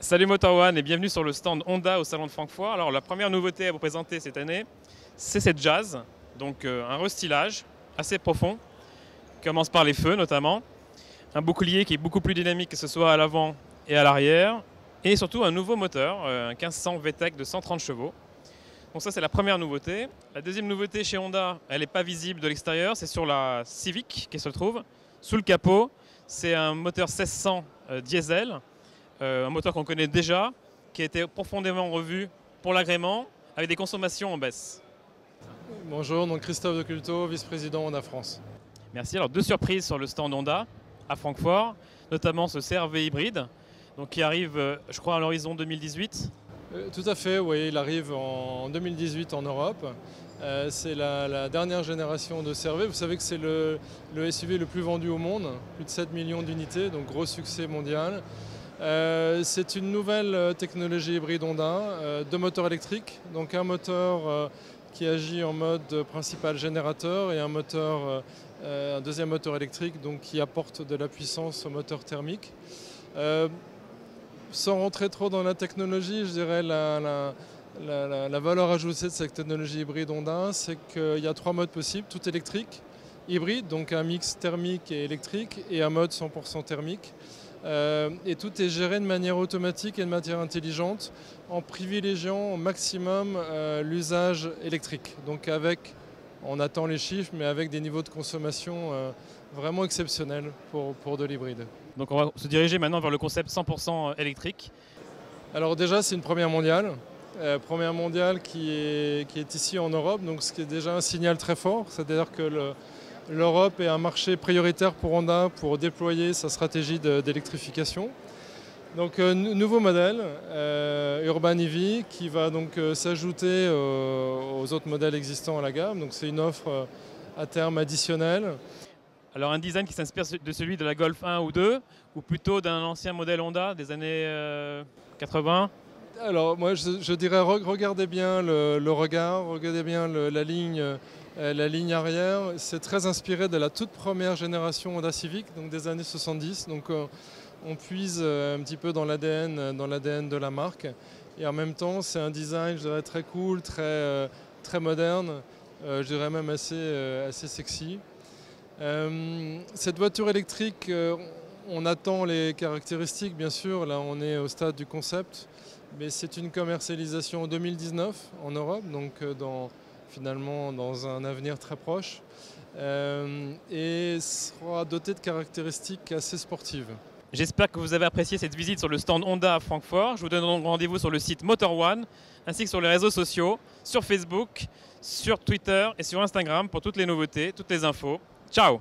Salut Motor One et bienvenue sur le stand Honda au salon de Francfort. Alors la première nouveauté à vous présenter cette année, c'est cette Jazz, donc un restylage assez profond, qui commence par les feux notamment, un bouclier qui est beaucoup plus dynamique que ce soit à l'avant et à l'arrière, et surtout un nouveau moteur, un 1500 VTEC de 130 chevaux. Donc ça c'est la première nouveauté. La deuxième nouveauté chez Honda, elle n'est pas visible de l'extérieur, c'est sur la Civic qui se trouve. Sous le capot, c'est un moteur 1600 diesel. Un moteur qu'on connaît déjà, qui a été profondément revu pour l'agrément, avec des consommations en baisse. Bonjour, donc Christophe de Culto, vice-président Honda France. Merci. Alors deux surprises sur le stand Honda à Francfort, notamment ce CR-V hybride, donc qui arrive, je crois, à l'horizon 2018. Tout à fait, oui, il arrive en 2018 en Europe. C'est la dernière génération de CR-V. Vous savez que c'est le SUV le plus vendu au monde, plus de 7 millions d'unités, donc gros succès mondial. C'est une nouvelle technologie hybride Honda, deux moteurs électriques, donc un moteur qui agit en mode principal générateur et un deuxième moteur électrique donc, qui apporte de la puissance au moteur thermique. Sans rentrer trop dans la technologie, je dirais la valeur ajoutée de cette technologie hybride Honda, c'est qu'il y a trois modes possibles, tout électrique, hybride, donc un mix thermique et électrique, et un mode 100% thermique. Et tout est géré de manière automatique et de manière intelligente en privilégiant au maximum l'usage électrique. Donc on attend les chiffres, mais avec des niveaux de consommation vraiment exceptionnels pour de l'hybride. Donc on va se diriger maintenant vers le concept 100% électrique. Alors déjà c'est une première mondiale. Première mondiale qui est ici en Europe, donc ce qui est déjà un signal très fort, c'est-à-dire que l'Europe est un marché prioritaire pour Honda pour déployer sa stratégie d'électrification. Donc nouveau modèle, Urban EV, qui va donc s'ajouter aux autres modèles existants à la gamme. Donc c'est une offre à terme additionnelle. Alors un design qui s'inspire de celui de la Golf 1 ou 2, ou plutôt d'un ancien modèle Honda des années 80. Alors moi je dirais regardez bien le regard, regardez bien la ligne arrière. C'est très inspiré de la toute première génération Honda Civic, donc des années 70. Donc on puise un petit peu dans l'ADN de la marque. Et en même temps c'est un design je dirais très cool, très moderne, je dirais même assez sexy. Cette voiture électrique, on attend les caractéristiques bien sûr, là on est au stade du concept. Mais c'est une commercialisation en 2019 en Europe, donc finalement dans un avenir très proche, et sera doté de caractéristiques assez sportives. J'espère que vous avez apprécié cette visite sur le stand Honda à Francfort. Je vous donne rendez-vous sur le site Motor One, ainsi que sur les réseaux sociaux, sur Facebook, sur Twitter et sur Instagram pour toutes les nouveautés, toutes les infos. Ciao!